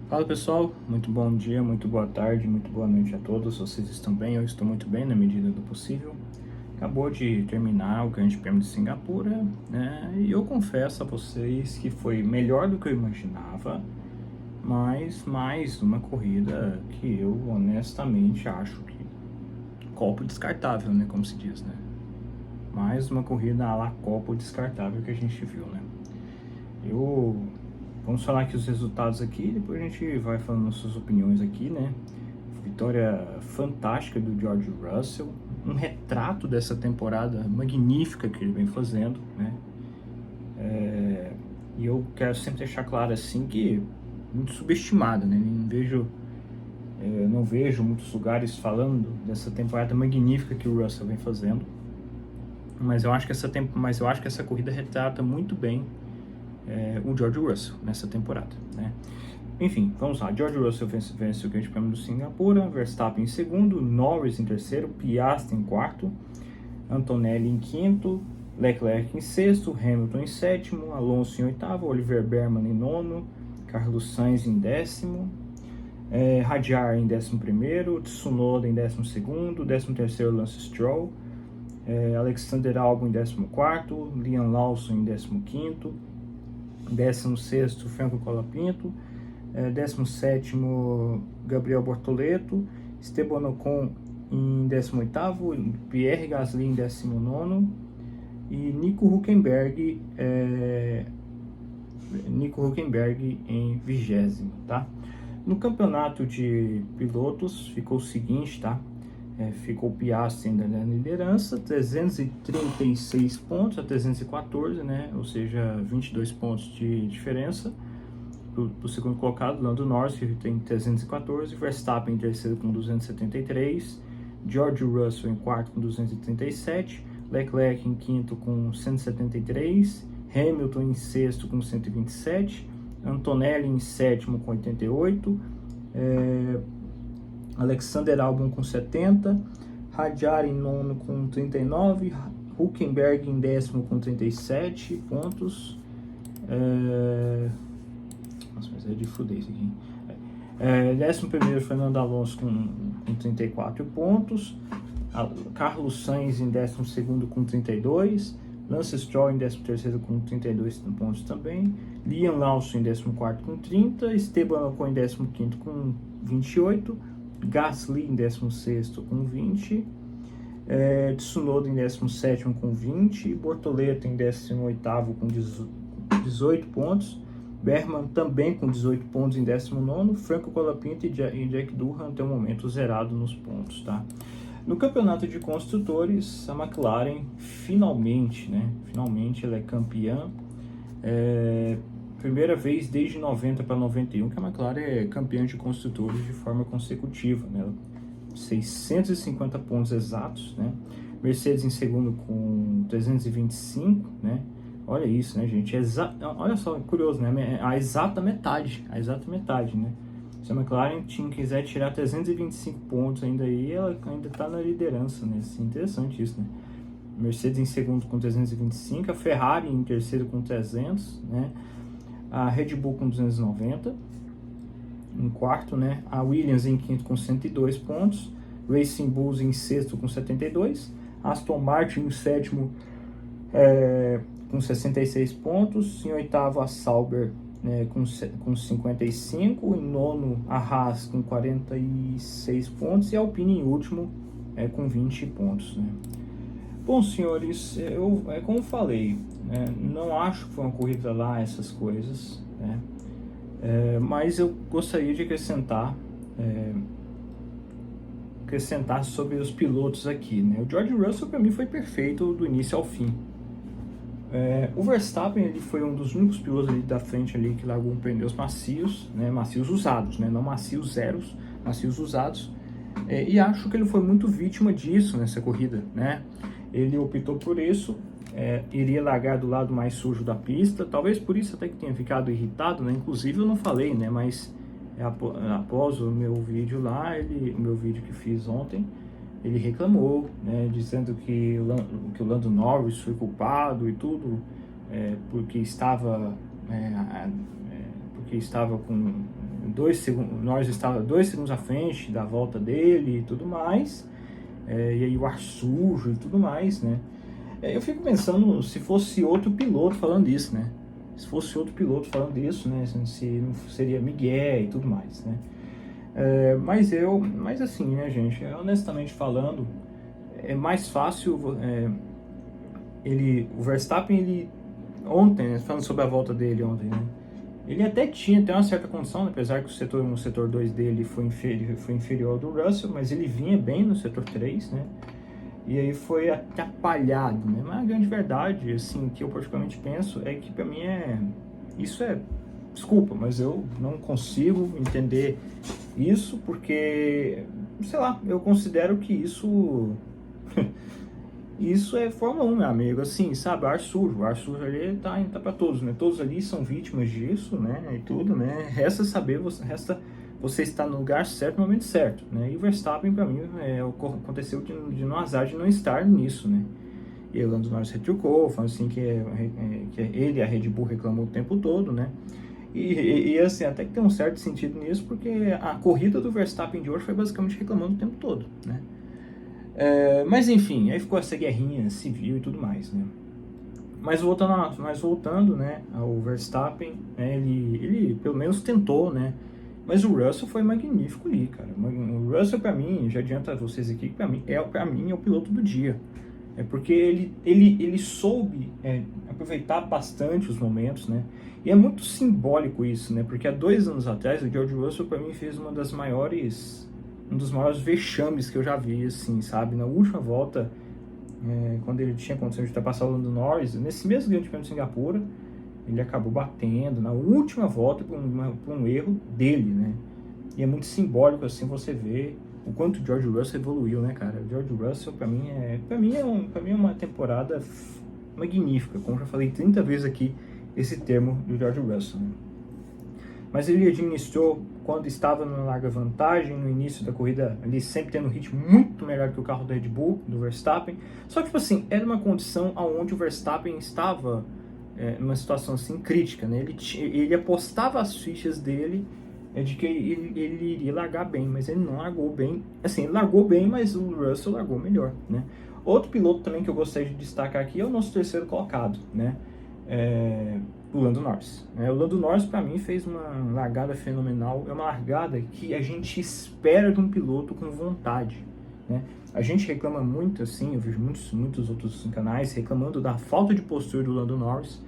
Fala pessoal, muito bom dia, muito boa tarde, muito boa noite a todos. Vocês estão bem? Eu estou muito bem na medida do possível. Acabou de terminar o Grande Prêmio de Singapura, né? E eu confesso a vocês que foi melhor do que eu imaginava, mas mais uma corrida que eu honestamente acho que copo descartável, né? Como se diz, né? Mais uma corrida à la copo descartável que a gente viu, né? Eu Vamos falar aqui os resultados aqui, depois a gente vai falando nossas opiniões aqui, né? Vitória fantástica do George Russell, um retrato dessa temporada magnífica que ele vem fazendo, né? E eu quero sempre deixar claro assim que muito subestimado, né? Não vejo muitos lugares falando dessa temporada magnífica que o Russell vem fazendo, mas eu acho que essa corrida retrata muito bem o George Russell nessa temporada, né? Enfim, vamos lá. George Russell vence o Grande Prêmio do Singapura, Verstappen em segundo, Norris em terceiro, Piastri em quarto, Antonelli em quinto, Leclerc em sexto, Hamilton em sétimo, Alonso em oitavo, Oliver Berman em nono, Carlos Sainz em décimo, Hadjar em décimo primeiro, Tsunoda em décimo segundo, décimo terceiro Lance Stroll, Alexander Albon em décimo quarto, Liam Lawson em décimo quinto, 16º Franco Colapinto, 17º Gabriel Bortoleto, Esteban Ocon em 18º, Pierre Gasly em 19º e Nico Hülkenberg em 20º, tá? No campeonato de pilotos ficou o seguinte, tá? Ficou o Piastri ainda na liderança, 336 pontos a 314, né? Ou seja, 22 pontos de diferença para o segundo colocado, Lando Norris, que tem 314, Verstappen em terceiro com 273, George Russell em quarto com 237, Leclerc em quinto com 173, Hamilton em sexto com 127, Antonelli em sétimo com 88, Alexander Albon com 70, Hadjar em nono com 39, Hülkenberg em décimo com 37 pontos. Nossa, mas é de fuder isso aqui. Décimo primeiro, Fernando Alonso com 34 pontos, Carlos Sainz em décimo segundo com 32, Lance Stroll em 13º com 32 pontos também, Liam Lawson em 14º com 30, Esteban Ocon em 15º com 28, Gasly em 16º com 20, Tsunoda em 17º com 20, Bortoleto em 18º com 18 pontos, Berman também com 18 pontos em 19º, Franco Colapinto e Jack Durham até o momento zerado nos pontos, tá? No campeonato de construtores, a McLaren finalmente ela é campeã, primeira vez desde 90 para 91 que a McLaren é campeã de construtores de forma consecutiva, né? 650 pontos exatos, né? Mercedes em segundo com 325, né? Olha isso, né, gente? Olha só, curioso, né? A exata metade, né? Se a McLaren quiser tirar 325 pontos ainda aí, ela ainda está na liderança, né? Assim, interessante isso, né? Mercedes em segundo com 325, a Ferrari em terceiro com 300, né? A Red Bull com 290, em quarto, né? A Williams em quinto com 102 pontos, Racing Bulls em sexto com 72, Aston Martin em sétimo com 66 pontos, em oitavo a Sauber com 55, em nono a Haas com 46 pontos e a Alpine em último com 20 pontos, né? Bom, senhores, como falei, né, não acho que foi uma corrida lá essas coisas, né? Mas eu gostaria de acrescentar sobre os pilotos aqui, né? O George Russell para mim foi perfeito do início ao fim. O Verstappen ele foi um dos únicos pilotos ali da frente ali que largou pneus macios, né? Macios usados, né? Não macios zeros, macios usados. E acho que ele foi muito vítima disso nessa corrida, né? Ele optou por isso, iria largar do lado mais sujo da pista, talvez por isso até que tenha ficado irritado, né? Inclusive eu não falei, né? Mas após o meu vídeo lá, o meu vídeo que fiz ontem, ele reclamou, né? Dizendo que o Lando Norris foi culpado e tudo, porque estava Norris estava 2 segundos à frente da volta dele e tudo mais, e aí o ar sujo e tudo mais, né? Eu fico pensando se fosse outro piloto falando isso, né? Se fosse outro piloto falando isso, né? Se não seria Miguel e tudo mais, né? Mas assim, né, gente? Honestamente falando, é mais fácil. O Verstappen, ele ontem, né, falando sobre a volta dele ontem, né? Ele até tem uma certa condição, né, apesar que o setor 2 dele foi inferior ao do Russell, mas ele vinha bem no setor 3, né? E aí foi atrapalhado, né? Mas a grande verdade, assim, que eu particularmente penso é que pra mim desculpa, mas eu não consigo entender isso porque, sei lá, eu considero que isso isso é Fórmula 1, meu amigo, assim, sabe, o ar sujo ali tá pra todos, né? Todos ali são vítimas disso, né? E tudo, né? Resta você estar no lugar certo, no momento certo, né? E o Verstappen, para mim, aconteceu de no azar de não estar nisso, né? E o Lando Norris retrucou, falando assim que ele e a Red Bull reclamou o tempo todo, né? E assim, até que tem um certo sentido nisso, porque a corrida do Verstappen de hoje foi basicamente reclamando o tempo todo, né? Mas enfim, aí ficou essa guerrinha civil e tudo mais, né? Mas voltando, né, ao Verstappen, né, ele pelo menos tentou, né? Mas o Russell foi magnífico ali, cara. O Russell, pra mim, já adianta a vocês aqui, que pra mim é o piloto do dia. É porque ele soube aproveitar bastante os momentos, né? E é muito simbólico isso, né? Porque há 2 anos atrás, o George Russell, pra mim, fez um dos maiores vexames que eu já vi, assim, sabe? Na última volta, quando ele tinha condição de ultrapassar o Lando Norris, nesse mesmo Grande Prêmio de Singapura, ele acabou batendo na última volta por um erro dele, né? E é muito simbólico, assim, você ver o quanto o George Russell evoluiu, né, cara? O George Russell, pra mim é uma temporada magnífica, como já falei 30 vezes aqui, esse termo do George Russell, né? Mas ele administrou quando estava na larga vantagem, no início da corrida, ali sempre tendo um ritmo muito melhor que o carro da Red Bull, do Verstappen. Só que, tipo assim, era uma condição onde o Verstappen estava numa situação assim crítica, né? Ele apostava as fichas dele de que ele iria largar bem, mas ele não largou bem. Assim, ele largou bem, mas o Russell largou melhor, né? Outro piloto também que eu gostaria de destacar aqui é o nosso terceiro colocado, né? O Lando Norris. O Lando Norris, para mim, fez uma largada fenomenal. É uma largada que a gente espera de um piloto com vontade, né? A gente reclama muito, assim, eu vejo muitos outros canais reclamando da falta de postura do Lando Norris,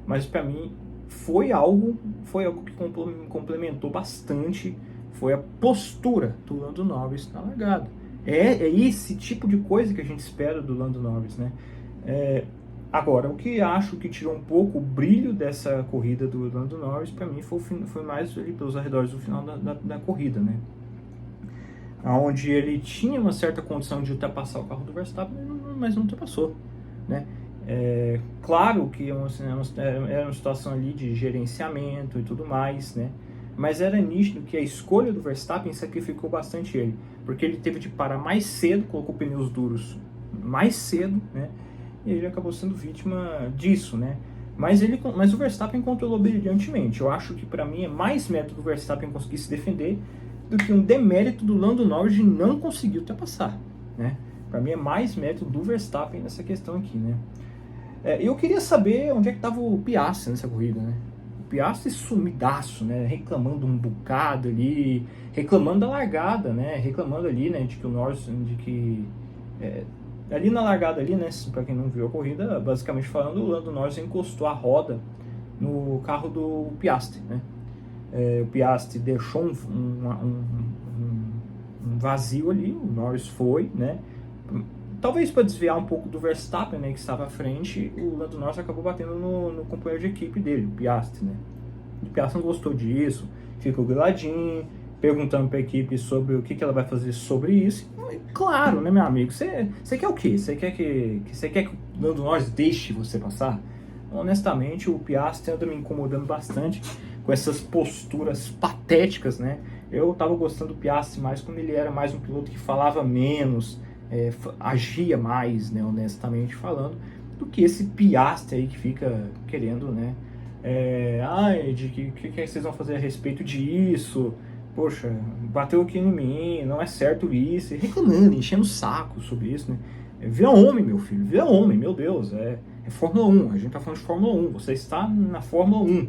mas para mim foi algo que complementou bastante, foi a postura do Lando Norris na largada. É esse tipo de coisa que a gente espera do Lando Norris, né? Agora, o que acho que tirou um pouco o brilho dessa corrida do Lando Norris, para mim, foi mais ali pelos arredores do final da corrida, né? Onde ele tinha uma certa condição de ultrapassar o carro do Verstappen, mas não ultrapassou, né? Claro que era uma situação ali de gerenciamento e tudo mais, né? Mas era nítido que a escolha do Verstappen sacrificou bastante ele, porque ele teve de parar mais cedo, colocou pneus duros mais cedo, né? E ele acabou sendo vítima disso, né? Mas o Verstappen controlou brilhantemente. Eu acho que para mim é mais mérito do Verstappen conseguir se defender do que um demérito do Lando Norris de não conseguir ultrapassar, né? Para mim é mais mérito do Verstappen nessa questão aqui, né? Eu queria saber onde é que estava o Piastri nessa corrida, né? O Piastri sumidaço, né? Reclamando um bocado ali, reclamando da largada, né? Reclamando ali, né? De que o Norris, ali na largada ali, né? Para quem não viu a corrida, basicamente falando, o Lando Norris encostou a roda no carro do Piastri, né? O Piastri deixou um vazio ali, o Norris foi, né? Talvez para desviar um pouco do Verstappen, né, que estava à frente, o Lando Norris acabou batendo no companheiro de equipe dele, o Piastri, né? O Piastri não gostou disso, ficou griladinho, perguntando para a equipe sobre o que ela vai fazer sobre isso. E, claro, né, meu amigo, você quer o quê? Você quer que o Lando Norris deixe você passar? Honestamente, o Piastri anda me incomodando bastante com essas posturas patéticas, né? Eu tava gostando do Piastri mais quando ele era mais um piloto que falava menos, agia mais, né, honestamente falando, do que esse Piastri aí que fica querendo, né, Ai, de que vocês vão fazer a respeito disso? Poxa, bateu aqui em mim, não é certo isso. E reclamando, enchendo o saco sobre isso, né? Vira homem, meu filho, vira homem, meu Deus. É Fórmula 1, a gente tá falando de Fórmula 1. Você está na Fórmula 1.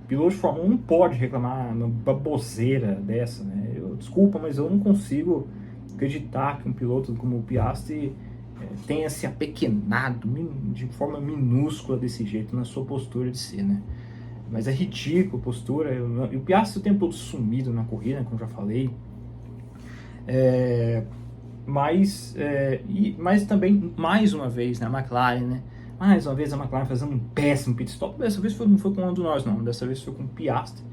Piloto de Fórmula 1 não pode reclamar uma baboseira dessa, né? Desculpa, mas eu não consigo acreditar que um piloto como o Piastri tenha se apequenado de forma minúscula desse jeito na sua postura de ser, né? Mas é ridículo a postura. E o Piastri o tempo todo sumido na corrida, como já falei. Mas também, mais uma vez, né, a McLaren, né? Mais uma vez a McLaren fazendo um péssimo pit stop. Dessa vez não foi com um de nós, não. Dessa vez foi com o Piastri,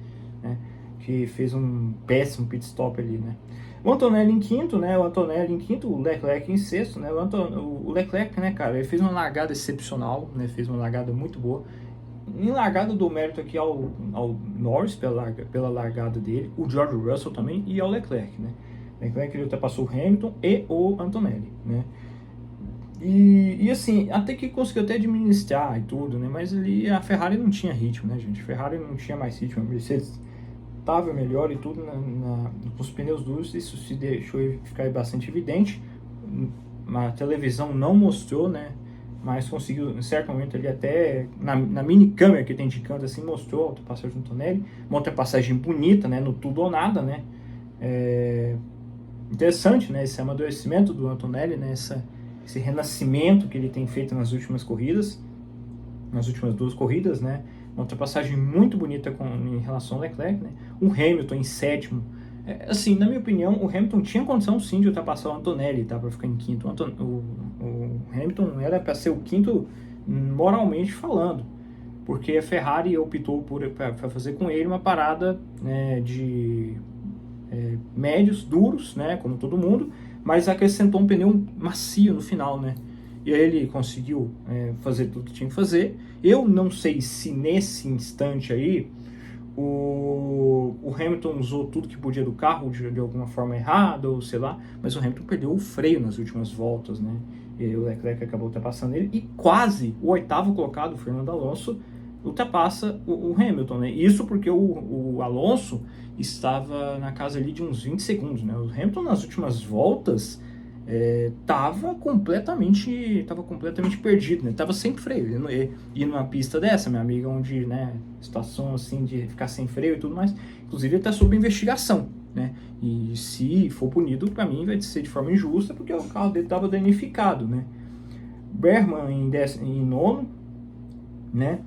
né? Que fez um péssimo pit stop ali, né? O Antonelli em quinto, né? O Leclerc em sexto, né? O Leclerc, né, cara, ele fez uma largada excepcional, né? Fez uma largada muito boa. Em largada, eu dou mérito aqui ao Norris pela largada dele, o George Russell também e ao Leclerc, né? Leclerc ele ultrapassou o Hamilton e o Antonelli, né? E assim, até que conseguiu até administrar e tudo, né? Mas ali a Ferrari não tinha ritmo, né, gente? A Ferrari não tinha mais ritmo, a Mercedes estava melhor e tudo com os pneus duros, isso se deixou ficar bastante evidente. A televisão não mostrou, né? Mas conseguiu, em certo momento, ali até na mini câmera que tem de canto, assim, mostrou a ultrapassagem do Antonelli. Uma ultrapassagem bonita, né? No tudo ou nada, né? Interessante, né? Esse amadurecimento do Antonelli, né? Esse renascimento que ele tem feito nas últimas corridas, nas últimas duas corridas, né? Uma ultrapassagem muito bonita em relação ao Leclerc, né? O Hamilton em sétimo. Assim, na minha opinião, o Hamilton tinha condição sim de ultrapassar o Antonelli, tá? Para ficar em quinto. O Hamilton era para ser o quinto moralmente falando, porque a Ferrari optou para fazer com ele uma parada, né, de médios, duros, né, como todo mundo, mas acrescentou um pneu macio no final, né? E aí ele conseguiu fazer tudo que tinha que fazer. Eu não sei se nesse instante aí o Hamilton usou tudo que podia do carro de alguma forma errada, ou sei lá, mas o Hamilton perdeu o freio nas últimas voltas, né? E o Leclerc acabou ultrapassando ele e quase o oitavo colocado, o Fernando Alonso, ultrapassa o Hamilton, né? Isso porque o Alonso estava na casa ali de uns 20 segundos, né? O Hamilton nas últimas voltas estava completamente perdido, né? Tava sem freio. E numa pista dessa, minha amiga, onde, né, situação assim de ficar sem freio e tudo mais, inclusive ele está sob investigação, né? E se for punido, para mim vai ser de forma injusta, porque o carro dele estava danificado, né? Bergman em nono, né?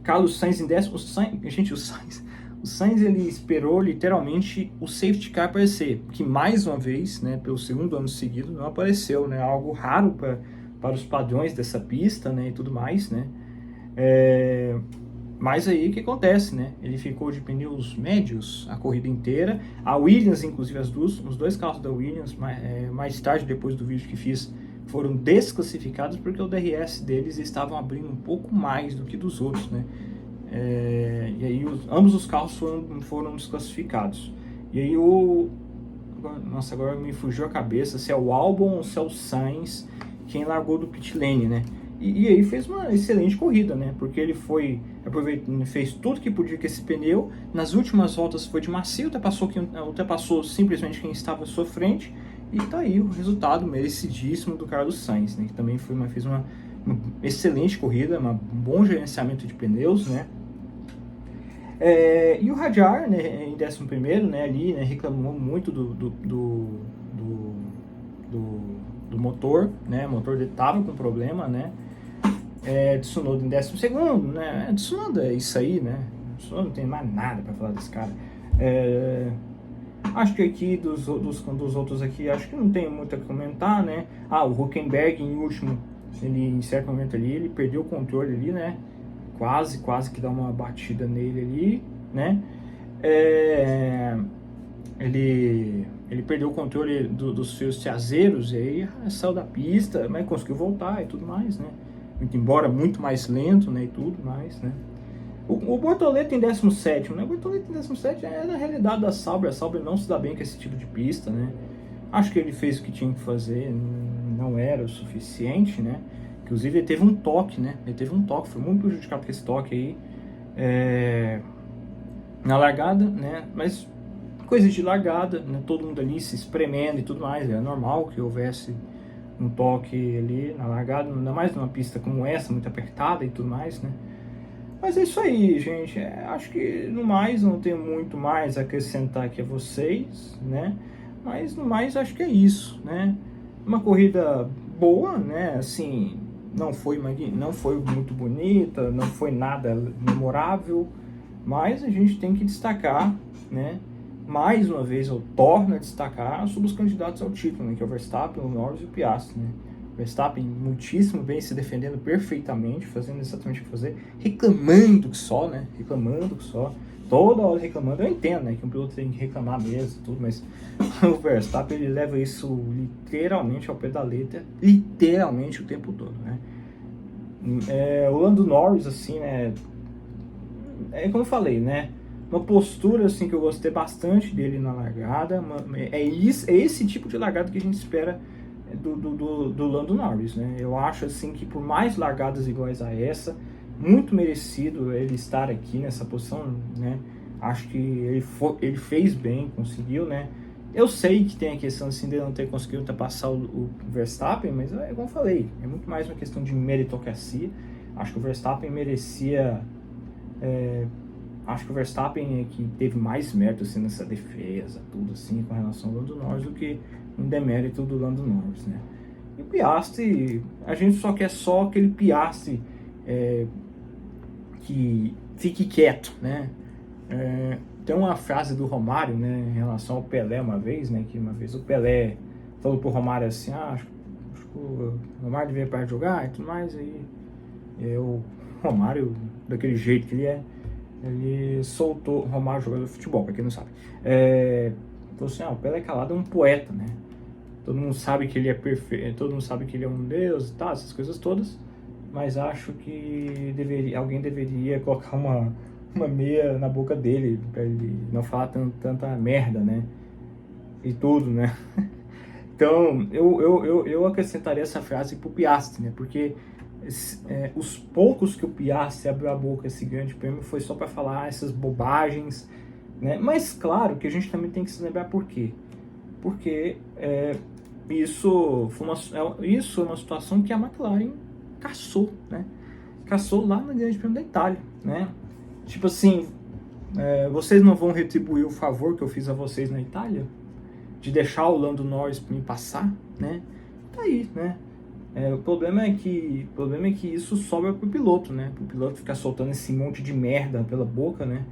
Carlos Sainz em décimo. O Sainz ele esperou literalmente o safety car aparecer, que mais uma vez, né, pelo segundo ano seguido, não apareceu, né? Algo raro para os padrões dessa pista, né, e tudo mais, né? Mas aí o que acontece, né? Ele ficou de pneus médios a corrida inteira. A Williams, inclusive os dois carros da Williams, mais tarde, depois do vídeo que fiz, foram desclassificados porque o DRS deles estavam abrindo um pouco mais do que dos outros, né? E aí ambos os carros foram desclassificados. E aí agora me fugiu a cabeça se é o Albon ou se é o Sainz quem largou do pit lane, né? E aí fez uma excelente corrida, né? Porque ele fez tudo que podia com esse pneu. Nas últimas voltas foi de macio, ultrapassou simplesmente quem estava à sua frente. E tá aí o resultado merecidíssimo do Carlos Sainz, né? Que também fez uma excelente corrida, um bom gerenciamento de pneus, né? E o Hadjar, né, em 11º, né, ali, né, reclamou muito do motor, né? O motor dele tava com problema, né? Tsunoda em 12º, né? Tsunoda é isso aí, né? Tsunoda não tem mais nada para falar desse cara. Acho que aqui dos outros aqui, acho que não tem muito a comentar, né? O Hülkenberg em último, ele em certo momento ali, ele perdeu o controle ali, né? Quase que dá uma batida nele ali, né? Ele perdeu o controle dos fios traseiros e aí saiu da pista, mas conseguiu voltar e tudo mais, né? Embora muito mais lento, né? E tudo mais, né? O Bortoleto em 17º, né? O Bortoleto em 17º é na realidade da Sauber. A Sauber não se dá bem com esse tipo de pista, né? Acho que ele fez o que tinha que fazer, não era o suficiente, né? Inclusive ele teve um toque, né? Foi muito prejudicado com esse toque aí. na largada, né? Mas coisas de largada, né? Todo mundo ali se espremendo e tudo mais, é normal que houvesse um toque ali na largada, ainda mais numa pista como essa, muito apertada e tudo mais, né? Mas é isso aí, gente. Acho que no mais não tenho muito mais a acrescentar aqui a vocês, né? Mas no mais acho que é isso, né? Uma corrida boa, né? Assim, não foi muito bonita, não foi nada memorável, mas a gente tem que destacar, né? Mais uma vez eu torno a destacar sobre os candidatos ao título, né? Que é o Verstappen, o Norris e o Piastri, né? Verstappen muitíssimo bem, se defendendo perfeitamente, fazendo exatamente o que fazer, reclamando que só, né? Reclamando que só. Toda hora reclamando. Eu entendo, né? Que um piloto tem que reclamar mesmo, tudo, mas o Verstappen ele leva isso literalmente ao pé da letra, literalmente o tempo todo, né? O Lando Norris, assim, né? É como eu falei, né? Uma postura assim que eu gostei bastante dele na largada. É esse tipo de largada que a gente espera do Lando Norris, né? Eu acho assim que por mais largadas iguais a essa, muito merecido ele estar aqui nessa posição, né? Acho que ele fez bem, conseguiu, né? Eu sei que tem a questão assim de não ter conseguido ultrapassar o Verstappen, mas é como eu falei, é muito mais uma questão de meritocracia. Acho que o Verstappen merecia. Acho que o Verstappen é que teve mais mérito assim, nessa defesa, tudo assim, com relação ao Lando Norris, do que um demérito do Lando Norris, né? E o Piastri, a gente só quer só aquele Piastri que fique quieto, né? Tem uma frase do Romário, né, em relação ao Pelé uma vez, né, que uma vez o Pelé falou pro Romário assim, acho que o Romário devia parar de jogar e tudo mais, aí o Romário, daquele jeito que ele soltou, Romário, jogador de futebol, pra quem não sabe, falou assim, o Pelé calado é um poeta, né? Todo mundo sabe que ele é perfeito, todo mundo sabe que ele é um deus e tal, essas coisas todas, mas acho que alguém deveria colocar uma meia na boca dele, pra ele não falar tanta merda, né? E tudo, né? Então, eu acrescentaria essa frase pro Piastri, né? Porque os poucos que o Piastri abriu a boca esse grande prêmio foi só para falar essas bobagens, né? Mas claro que a gente também tem que se lembrar por quê. Porque isso é uma situação que a McLaren caçou, né? Caçou lá no Grande Prêmio da Itália, né? Tipo assim, vocês não vão retribuir o favor que eu fiz a vocês na Itália? De deixar o Lando Norris me passar, né? Tá aí, né? O problema é que isso sobra pro piloto, né? Pro piloto ficar soltando esse monte de merda pela boca, né?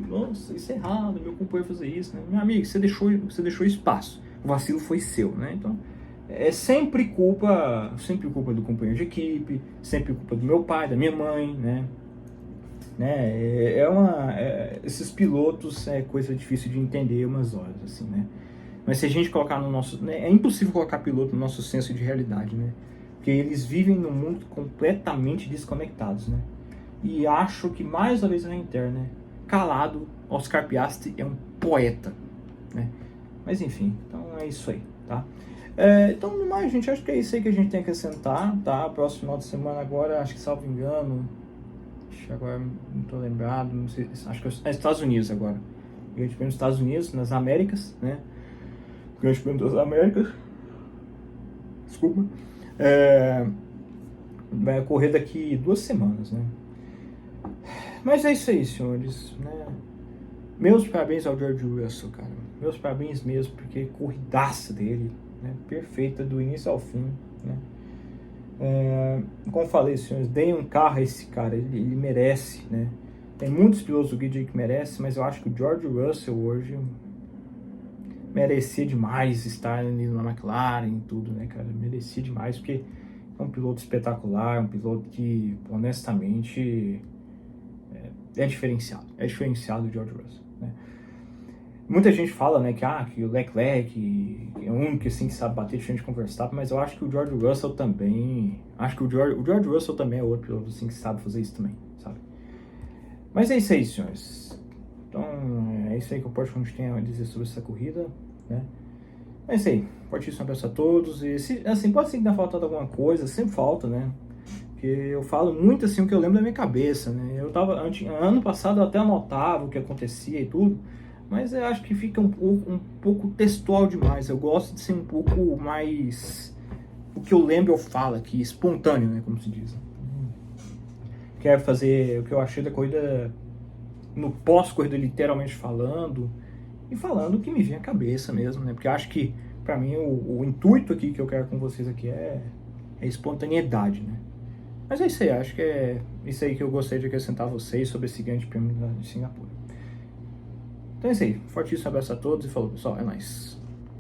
Nossa, isso é errado, meu companheiro fazer isso, né? Meu amigo, você deixou espaço, o vacilo foi seu, né? Então, é sempre culpa do companheiro de equipe, sempre culpa do meu pai, da minha mãe, né? Esses pilotos é coisa difícil de entender umas horas, assim, né? Mas se a gente colocar no nosso... Né, é impossível colocar piloto no nosso senso de realidade, né? Porque eles vivem num mundo completamente desconectados, né? E acho que, mais uma vez na interna, né? Calado, Oscar Piastri é um poeta, né? Mas enfim, então é isso aí, tá? Então, no mais, gente, acho que é isso aí que a gente tem que acrescentar, tá? Próximo final de semana agora, acho que, salvo engano... Agora não tô lembrado, não sei, acho que é Estados Unidos agora. Grande Prêmio dos Estados Unidos, nas Américas, né? Grande Prêmio das Américas. Desculpa. Vai ocorrer daqui 2 semanas, né? Mas é isso aí, senhores, né? Meus parabéns ao George Russell, cara. Meus parabéns mesmo, porque corridaça dele, né? Perfeita do início ao fim, né? Como falei, senhores, deem um carro a esse cara, ele merece, né? Tem muitos pilotos do grid que merecem, mas eu acho que o George Russell hoje merecia demais estar ali na McLaren e tudo, né, cara? Merecia demais, porque é um piloto espetacular, um piloto que, honestamente, é diferenciado o George Russell, né? Muita gente fala, né, que o Leclerc é o único assim, que sabe bater de frente com o Verstappen, mas eu acho que o George Russell também... Acho que o George Russell também é outro piloto assim, que sabe fazer isso também, sabe? Mas é isso aí, senhores. Então, é isso aí que eu posso a dizer sobre essa corrida, né? É isso aí. Fortíssimo abraço a todos. E, assim, pode ser que tenha faltado alguma coisa, sempre falta, né? Porque eu falo muito assim o que eu lembro da minha cabeça, né? Ano passado eu até anotava o que acontecia e tudo, mas eu acho que fica um pouco textual demais. Eu gosto de ser um pouco mais... O que eu lembro eu falo aqui, espontâneo, né? Como se diz. Quero fazer o que eu achei da corrida no pós-corrida, literalmente falando, e falando o que me vem à cabeça mesmo, né? Porque eu acho que, pra mim, o intuito aqui que eu quero com vocês aqui é espontaneidade, né? Mas é isso aí, acho que é isso aí que eu gostaria de acrescentar a vocês sobre esse grande prêmio de Singapura. Então é isso aí, fortíssimo abraço a todos e falou, pessoal, é nóis.